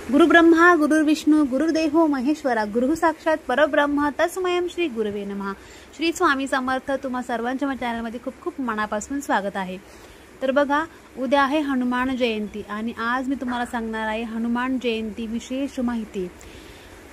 गुरुब्रह्मा गुरुर्विष्णू गुरुर्देवो महेश्वरा गुरु साक्षात परब्रह्म तस्मयं श्री गुरुवे नमः। श्री स्वामी समर्थ। तुम्हा सर्वांच्या माझ्या चॅनलमध्ये खूप खूप मनापासून स्वागत आहे। तर बघा, उद्या आहे हनुमान जयंती आणि आज मी तुम्हाला सांगणार आहे हनुमान जयंती विशेष माहिती।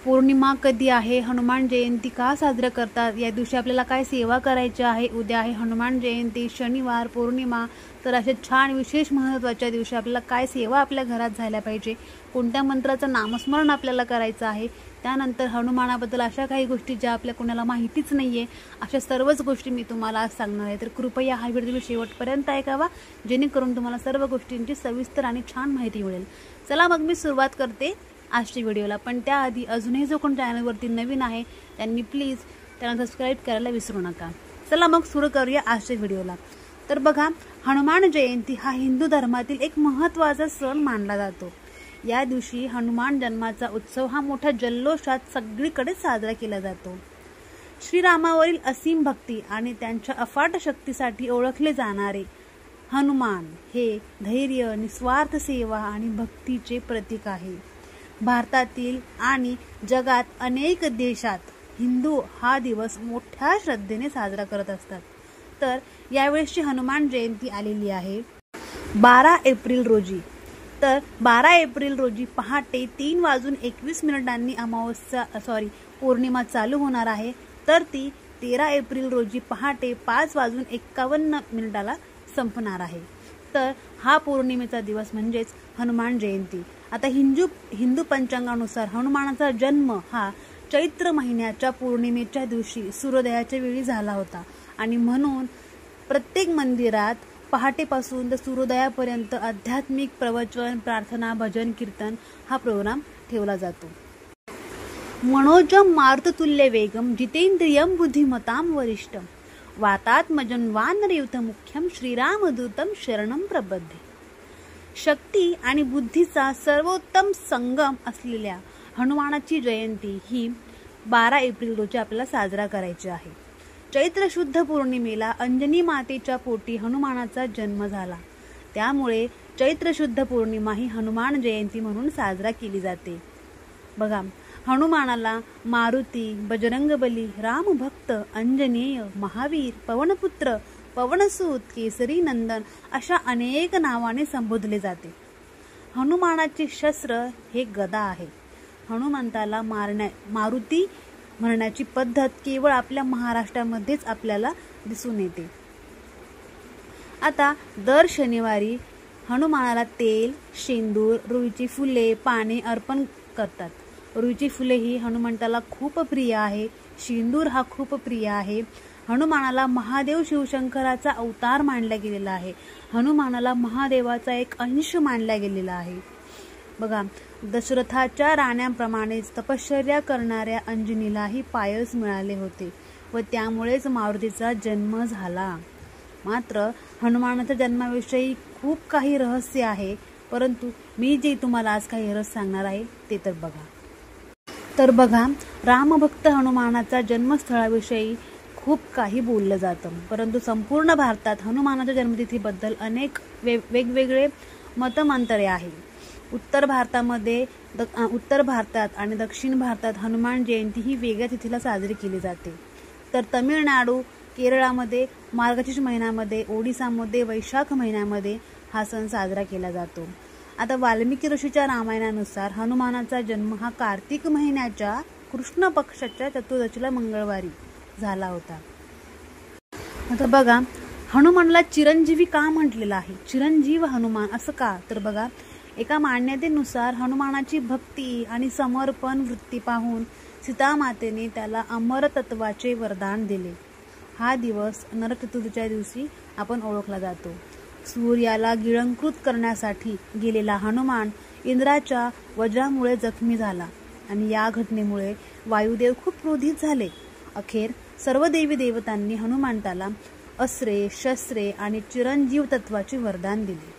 पौर्णिमा कधी आहे, हनुमान जयंती का साजरा करतात, या दिवशी आपल्याला काय सेवा करायची आहे, उद्या आहे हनुमान जयंती शनिवार पौर्णिमा, तर अशा छान विशेष महत्त्वाच्या दिवशी आपल्याला काय सेवा आपल्या घरात झाल्या पाहिजे, कोणत्या मंत्राचं नामस्मरण आपल्याला करायचं आहे, त्यानंतर हनुमानाबद्दल अशा काही गोष्टी ज्या आपल्या कोणाला माहितीच नाहीये, अशा सर्वच गोष्टी मी तुम्हाला आज सांगणार आहे। तर कृपया हा व्हिडिओ शेवटपर्यंत ऐकावा, जेणेकरून तुम्हाला सर्व गोष्टींची सविस्तर आणि छान माहिती मिळेल। चला मग मी सुरुवात करते आजच्या व्हिडिओला। पण त्याआधी अजूनही जो कोण चॅनलवरती नवीन आहे त्यांनी प्लीज चॅनल सबस्क्राईब करायला विसरू नका। चला मग सुरू करूया आजच्या व्हिडिओला। तर बघा, हनुमान जयंती हा हिंदू धर्मातील एक महत्त्वाचा सण मानला जातो। या दिवशी हनुमान जन्माचा उत्सव हा मोठ्या जल्लोषात सगळीकडे साजरा केला जातो। श्रीरामावरील असीम भक्ती आणि त्यांच्या अफाट शक्तीसाठी ओळखले जाणारे हनुमान हे धैर्य, निस्वार्थ सेवा आणि भक्तीचे प्रतीक आहे। भारतातील आणि जगात अनेक देशात हिंदू हा दिवस मोठ्या श्रद्धेने साजरा करत असतात। तर यावेळेसची हनुमान जयंती आलेली आहे 12 एप्रिल रोजी। तर 12 एप्रिल रोजी पहाटे 3:21 पौर्णिमा चालू होणार आहे, तर ती 13 एप्रिल रोजी पहाटे 5:51 संपणार आहे। तर हा पौर्णिमेचा दिवस म्हणजेच हनुमान जयंती। आता हिंदू पंचांगानुसार हनुमानाचा जन्म हा चैत्र महिन्याच्या पौर्णिमेच्या दिवशी सूर्योदयाच्या वेळी झाला होता आणि म्हणून प्रत्येक मंदिरात पहाटेपासून तर सूर्योदयापर्यंत आध्यात्मिक प्रवचन, प्रार्थना, भजन, कीर्तन हा प्रोग्राम ठेवला जातो। मनोजम मारुततुल्य वेगम जितेंद्रियम बुद्धिमताम वरिष्ठम वातात्मजं वानरयूथमुख्यं श्रीरामदूतं शरणं प्रपद्ये। शक्ती आणि बुद्धीचा सर्वोत्तम संगम असलेल्या हनुमानाची जयंती ही 12 एप्रिल रोजी आपल्याला साजरा करायची आहे। चैत्र शुद्ध पौर्णिमेला अंजनी मातेच्या पोटी हनुमानाचा जन्म झाला, त्यामुळे चैत्र शुद्ध पौर्णिमा ही हनुमान जयंती म्हणून साजरा केली जाते। बघा, हनुमानाला मारुती, बजरंगबली, रामभक्त, अंजनेय, महावीर, पवनपुत्र, पवनसूत, केसरी नंदन अशा अनेक नावाने संबोधले जाते। हनुमानाचे शस्त्र हे गदा आहे। हनुमंताला मारुती म्हणण्याची पद्धत केवळ आपल्या महाराष्ट्रामध्येच आपल्याला दिसून येते। आता दर शनिवारी हनुमानाला तेल, शेंदूर, रुईची फुले, पाने अर्पण करतात। रुईची फुले ही हनुमंताला खूप प्रिय आहे, शेंदूर हा खूप प्रिय आहे। हनुमानाला महादेव शिवशंकराचा अवतार मानला गेलेला आहे। हनुमानाला महादेवाचा एक अंश मानला गेलेला आहे। बघा, दशरथाच्या राण्याप्रमाणेच तपश्चर्या करणाऱ्या अंजनीलाही पायस मिळाले होते व त्यामुळेच मारुतीचा जन्म झाला। मात्र हनुमानाच्या जन्माविषयी खूप काही रहस्य आहे, परंतु मी जे तुम्हाला आज काही रहस्य सांगणार आहे ते तर बघा। तर बघा, रामभक्त हनुमानाचा जन्मस्थळाविषयी खूप काही बोललं जातं, परंतु संपूर्ण भारतात हनुमानाच्या जन्मतिथीबद्दल अनेक वेगवेगळे मतमंतरे आहे। उत्तर भारतात आणि दक्षिण भारतात हनुमान जयंती ही वेगळ्या तिथीला साजरी केली जाते। तर तमिळनाडू, केरळामध्ये मार्गशीर्ष महिन्यामध्ये, ओडिसामध्ये वैशाख महिन्यामध्ये हा सण साजरा केला जातो। आता वाल्मिकी ऋषीच्या रामायणानुसार हनुमानाचा जन्म हा कार्तिक महिन्याच्या कृष्ण पक्षाच्या चतुर्दशीला मंगळवारी झाला होता। आता बघा, हनुमानला चिरंजीवी का म्हटलेलं आहे, चिरंजीव हनुमान असं का? तर बघा, एका मान्यतेनुसार हनुमानाची भक्ती आणि समर्पण वृत्ती पाहून सीतामातेने त्याला अमरतत्वाचे वरदान दिले। हा दिवस नरक चतुर्थीच्या दिवशी आपण ओळखला जातो। सूर्याला गिळंकृत करण्यासाठी गेलेला हनुमान इंद्राच्या वज्रामुळे जखमी झाला आणि या घटनेमुळे वायुदेव खूप क्रोधित झाले। अखेर सर्व देवी देवतांनी हनुमंताला अस्त्रे, शस्त्रे आणि चिरंजीव तत्वाचे वरदान दिले।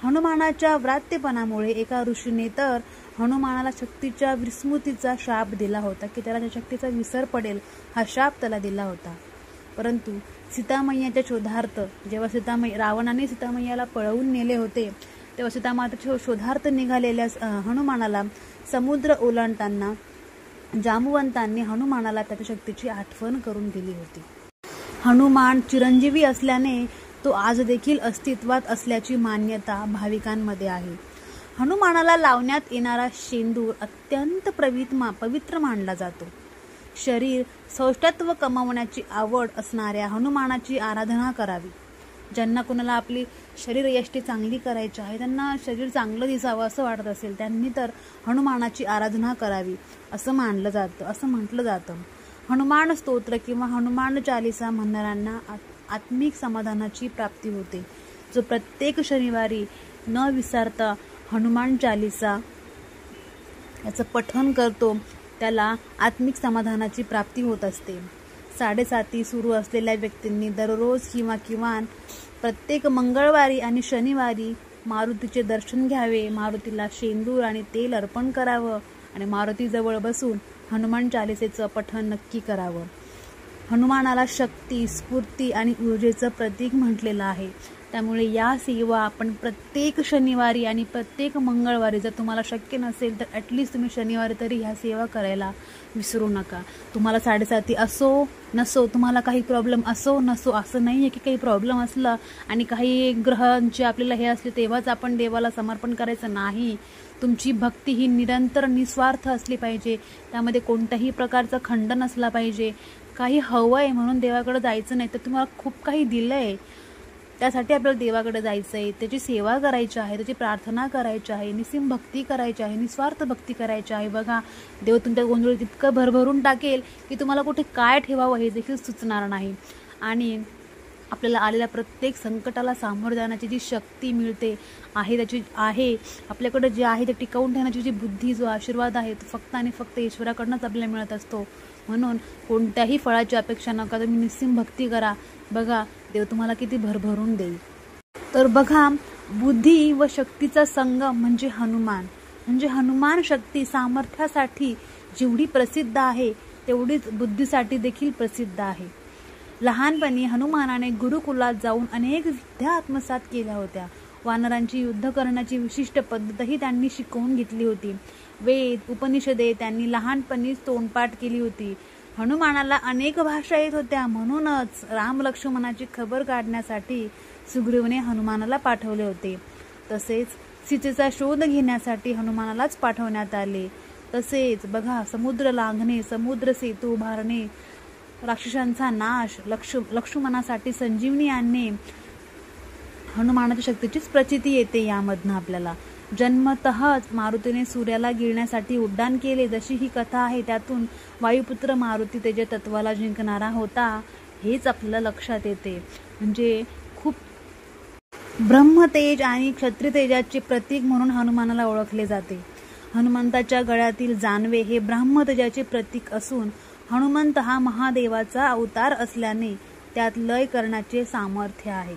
हनुमानाच्या व्रात्यपणामुळे एका ऋषीने तर हनुमानाला शक्तीच्या विस्मृतीचा शाप दिला होता की त्याला त्या शक्तीचा विसर पडेल हा शाप त्याला दिला होता। परंतु सीतामय्याच्या शोधार्थ जेव्हा रावणाने सीतामय्याला पळवून नेले होते, तेव्हा सीतामातेच्या शोधार्थ निघालेल्या हनुमानाला समुद्र ओलांडताना जांबुवंतांनी हनुमानाला त्याच्या शक्तीची आठवण करून दिली होती. हनुमान चिरंजीवी असल्याने तो आज देखील अस्तित्वात असल्याची मान्यता भाविकांमध्ये आहे. हनुमानाला लावण्यात येणारा शेंदूर अत्यंत पवित्र मानला जातो. शरीर सौष्ठत्व कमावण्याची आवड असणाऱ्या हनुमानाची आराधना करावी. ज्यांना कोणाला आपली शरीर यष्टी चांगली करायची आहे, त्यांना शरीर चांगलं दिसावं असं वाटत असेल, त्यांनी तर हनुमानाची आराधना करावी असं म्हटलं जातं. हनुमान स्तोत्र किंवा हनुमान चालीसा म्हणणाऱ्यांना आत्मिक समाधानाची प्राप्ती होते. जो प्रत्येक शनिवारी न विसरता हनुमान चालीसा याचं पठण करतो त्याला आत्मिक समाधानाची प्राप्ती होत असते. 7:30 सुरू असलेल्या व्यक्तींनी दररोज किंवा किमान प्रत्येक मंगळवारी आणि शनिवारी मारुतीचे दर्शन घ्यावे, मारुतीला शेंदूर आणि तेल अर्पण करावं आणि मारुतीजवळ बसून हनुमान चालीसेचं पठण नक्की करावं. हनुमानाला शक्ती, स्फूर्ती आणि ऊर्जेचं प्रतीक म्हटलेलं आहे. त्यामुळे या सेवा आपण प्रत्येक शनिवारी आणि प्रत्येक मंगळवारी, जर तुम्हाला शक्य नसेल तर ॲटलिस्ट तुम्ही शनिवारी तरी ह्या सेवा करायला विसरू नका. तुम्हाला 7:30 असो नसो, तुम्हाला काही प्रॉब्लेम असो नसो, असं नाही आहे की काही प्रॉब्लेम असला आणि काही ग्रहांचे आपल्याला हे असले तेव्हाच आपण देवाला समर्पण करायचं नाही. तुमची भक्ती ही निरंतर निस्वार्थ असली पाहिजे. त्यामध्ये कोणत्याही प्रकारचा खंड नसला पाहिजे. काही हवं आहे म्हणून देवाकडे जायचं नाही, तर तुम्हाला खूप काही दिलं आहे त्यासाठी आपल्याला देवाकडे जायचं आहे, त्याची सेवा करायची आहे, त्याची प्रार्थना करायची आहे, निस्सीम भक्ती करायची आहे, निस्वार्थ भक्ती करायची आहे. बघा, देव तुमच्या गोंधळीत इतकं भरभरून टाकेल की तुम्हाला कुठे काय ठेवावं हे देखील सुचणार नाही. आणि आपल्याला आलेल्या प्रत्येक संकटाला सामोरं जाण्याची जी शक्ती मिळते आपल्याकडे जे आहे ते टिकवून ठेवण्याची जी बुद्धी, जो आशीर्वाद आहे तो फक्त आणि फक्त ईश्वराकडनंच आपल्याला मिळत असतो. म्हणून कोणत्याही फळाची अपेक्षा नका, तुम्ही निस्सीम भक्ती करा. बघा, देव तुम्हाला किती भरभरून देईल. तर बघा, बुद्धी व शक्तीचा संगम म्हणजे हनुमान शक्ती सामर्थ्यासाठी जेवढी प्रसिद्ध आहे तेवढीच बुद्धीसाठी देखील प्रसिद्ध आहे. लहानपणी हनुमानाने गुरुकुलात जाऊन अनेक विद्या आत्मसात केल्या होत्या. वानरांची युद्ध करण्याची विशिष्ट पद्धतही त्यांनी शिकवून घेतली होती. वेद, उपनिषदे त्यांनी लहानपणीच तोंडपाठ केली होती. हनुमानाला अनेक भाषा येत होत्या. म्हणूनच राम लक्ष्मणाची खबर काढण्यासाठी सुग्रीवने हनुमानाला पाठवले होते. तसेच सीतेचा शोध घेण्यासाठी हनुमानालाच पाठवण्यात आले. तसेच बघा, समुद्र लांघणे, समुद्र सेतू उभारणे, राक्षसांचा नाश, लक्ष्मणासाठी संजीवनी आणणे, हनुमानाच्या शक्तीचीच प्रचिती येते यामधनं आपल्याला. जन्मतःच मारुतीने सूर्याला गिळण्यासाठी उड्डाण केले, जशी ही कथा आहे त्यातून वायुपुत्र मारुती त्याच्या तत्वाला जिंकणारा होता हेच आपल्याला लक्षात येते. म्हणजे खूप ब्रह्मतेज आणि क्षत्रियतेजाचे प्रतीक म्हणून हनुमानाला ओळखले जाते. हनुमंताच्या गळ्यातील जानवे हे ब्रह्मतेजाचे प्रतीक असून हनुमंत हा महादेवाचा अवतार असल्याने त्यात लय करण्याचे सामर्थ्य आहे.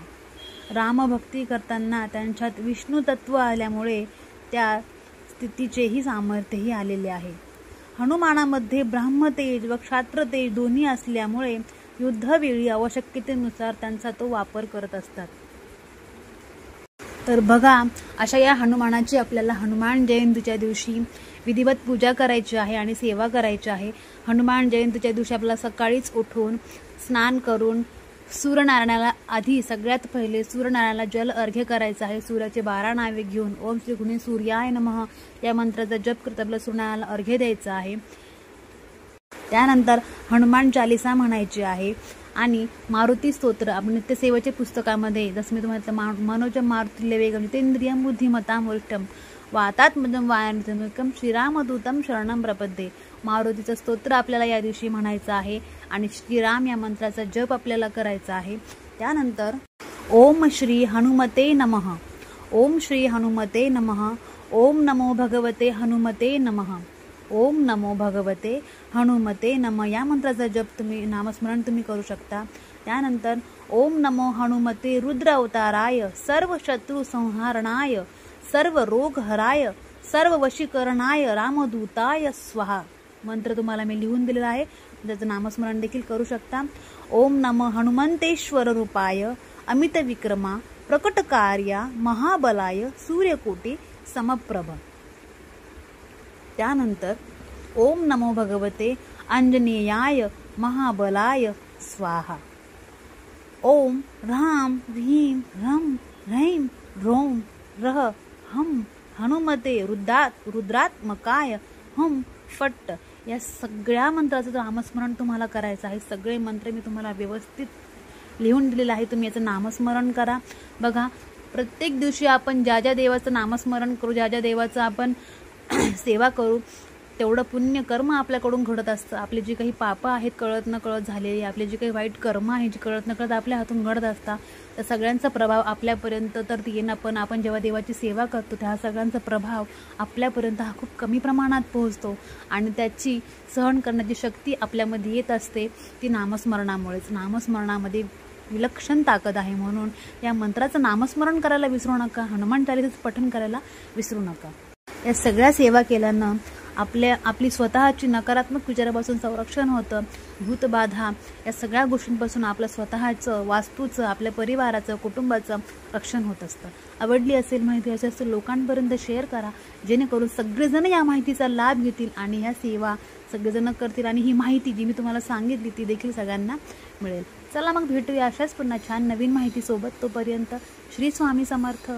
रामभक्ती करताना त्यांच्यात विष्णू तत्व आल्यामुळे त्या स्थितीचेही सामर्थ्यही आलेले आहे. हनुमानामध्ये ब्रह्मतेज व क्षात्रतेज दोन्ही असल्यामुळे युद्धवेळी आवश्यकतेनुसार त्यांचा तो वापर करत असतात. तर बघा, अशा या हनुमानाची आपल्याला हनुमान जयंतीच्या दिवशी विधिवत पूजा करायची आहे आणि सेवा करायची आहे. हनुमान जयंतीच्या दिवशी आपल्याला सकाळीच उठून स्नान करून सूर्यनारायणाला आधी सगळ्यात पहिले सूर्यनारायणाला जल अर्घ्य करायचं आहे. सूर्याचे 12 नावे घेऊन ओम श्री गुणे सूर्याय नमः या मंत्राचा जप करत आपल्याला सूर्यनारायणाला अर्घ्य द्यायचं आहे. त्यानंतर हनुमान चालीसा म्हणायची आहे आणि मारुती स्तोत्र आपण नित्यसेवेच्या पुस्तकामध्ये, जसं मी तुम्हाला मनोजम मारुतीले वेगम जितेंद्रियम बुद्धिमतां वरिष्ठम वातात्मजम वायनतम श्रीरामदूतम शरणम प्रपद्ये, मारुतीचं स्तोत्र आपल्याला या दिवशी म्हणायचं आहे आणि श्रीराम या मंत्राचा जप आपल्याला करायचा आहे. त्यानंतर ओम श्री हनुमते नमः, ओम श्री हनुमते नमः, ओम नमो भगवते हनुमते नमः, ओम नमो भगवते हनुमते नमः या मंत्राचा जप तुम्ही नामस्मरण तुम्ही करू शकता. त्यानंतर ओम नमो हनुमते रुद्र अवताराय सर्व शत्रु संहारणाय सर्व रोग हराय सर्व वशीकरणाय रामदूताय स्वाहा मंत्र तुम्हाला मी लिहून दिलेला आहे, त्याचं नामस्मरण देखील करू शकता. ओम नमो हनुमंतेश्वर रूपाय अमित विक्रमा प्रकटकार्या महाबलाय सूर्यकोटी समप्रभ. त्यानंतर ओम नमो भगवते आंजनेयाय महाबलाय स्वाहा. ओम ह्राम ह्रीम ह्रम ह्रैम ह्रौम रह हम हनुमते रुद्रात्मकाय हम फट्ट. या सगळ्या मंत्राचं नामस्मरण तुम्हाला करायचं आहे. सगळे मंत्र मी तुम्हाला व्यवस्थित लिहून दिलेलं आहे. तुम्ही याचं नामस्मरण करा. बघा, प्रत्येक दिवशी आपण ज्या ज्या देवाचं नामस्मरण करू, ज्या ज्या देवाचं आपण सेवा करू, तेवढं पुण्य कर्म आपल्याकडून घडत असतं. आपले जे काही पापं आहेत कळत न कळत झालेली, आपले जे काही वाईट कर्म आहे जे कळत न कळत आपल्या हातून घडत असतात, त्या सगळ्यांचा प्रभाव आपल्यापर्यंत तर येणं, पण आपण जेव्हा देवाची सेवा करतो त्या सगळ्यांचा प्रभाव आपल्यापर्यंत हा खूप कमी प्रमाणात पोहोचतो आणि त्याची सहन करण्याची शक्ती आपल्यामध्ये येत असते ती नामस्मरणामुळेच. नामस्मरणामध्ये विलक्षण ताकद आहे. म्हणून या मंत्राचं नामस्मरण करायला विसरू नका. हनुमान चालीसाचं पठण करायला विसरू नका. या सगळ्या सेवा केल्यानं आपली स्वतःची नकारात्मक विचारापासून संरक्षण होतं. भूतबाधा या सगळ्या गोष्टींपासून आपलं स्वतःचं, वास्तूचं, आपल्या परिवाराचं, कुटुंबाचं रक्षण होत असतं. आवडली असेल माहिती, असेल तर लोकांपर्यंत शेअर करा, जेणेकरून सगळेजण या माहितीचा लाभ घेतील आणि ह्या सेवा सगळेजण करतील आणि ही माहिती जी मी तुम्हाला सांगितली ती देखील सगळ्यांना मिळेल. चला मग भेटूया अशाच पुन्हा छान नवीन माहितीसोबत. तोपर्यंत श्री स्वामी समर्थ.